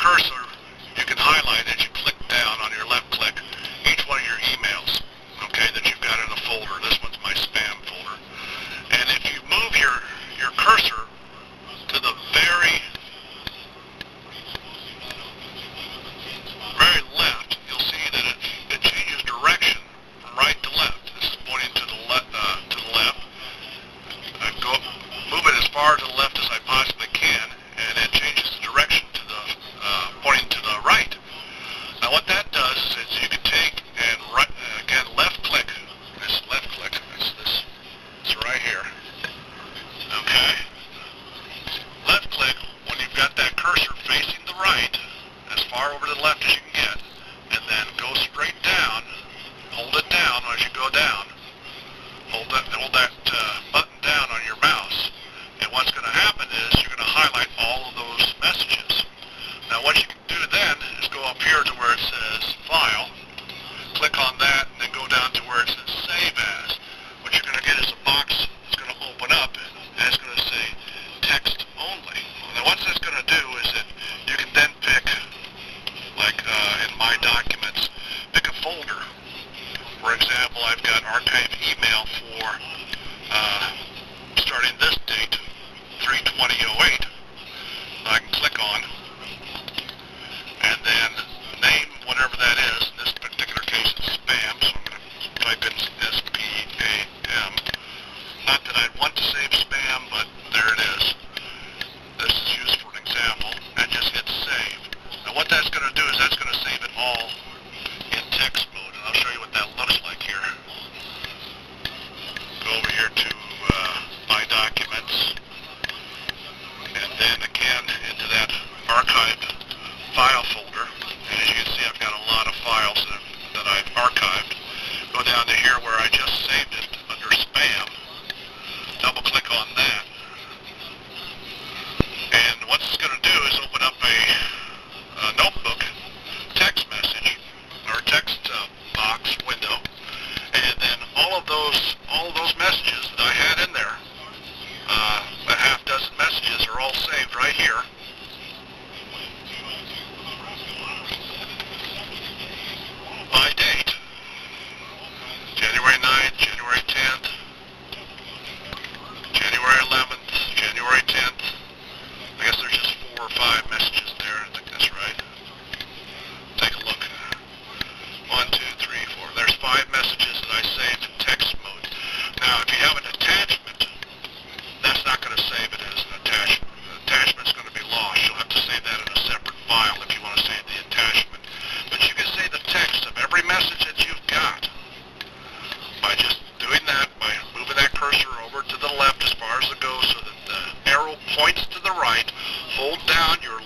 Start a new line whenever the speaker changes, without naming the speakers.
cursor, you can highlight as you click down on your left click each one of your emails, okay, that you've got in a folder. This one's my spam folder. And if you move your cursor to the very left, you'll see that it changes direction from right to left. This is pointing to the left. Move it as far to the left as I possibly can, and it changes the direction to the pointing to the right. Now what that does is you can take and again left click. This left click. It's right here. Okay. Left click when you've got that cursor facing the right, as far over to the left as you can get, and then go straight down. Hold it down as you go down. Hold that button down on your mouse, and what's going to happen is you're going to highlight all of those messages. Now what you can do then is go up here to where it says File, click on that, and then go down to where it says Save As. What you're going to get is a box that's going to open up, and it's going to say Text Only. Now what that's going to do is that you can then pick, like in My Documents, pick a folder. For example, I've got archive email for starting this date, 3/20/08. I can click on, and then name whatever that is. In this particular case, it's spam, so I'm going to type in S-P-A-M. Not that I'd want to save spam, but there it is. This is used for an example, and just hit save. Now what that's going to do is that's going to save it all in text mode, and I'll show you what that looks like here. Go over here to My Documents, and then again into that archived file folder, and as you can see I've got a lot of files that I've archived. Go down to here where I just saved it under spam, double click on that, and what it's going to do is open up a notebook text message or text box window, and then all of those messages that I had in there, a half dozen messages are all saved right here. By date, January 9th, January 10th, January 11th, January 10th. I guess there's just 4 or 5 messages there. I think that's right. Take a look. 1, 2, 3, 4. There's 5 messages that I saved in text mode. Now, if you have an attachment, that's not going to save it as an attachment. The attachment's going to be lost. You'll have to save that in a separate file if you want to save the attachment. But you can save the text of every message that you've got by just doing that, by moving that cursor over to the left as far as it goes so that the arrow points to the right. Hold down your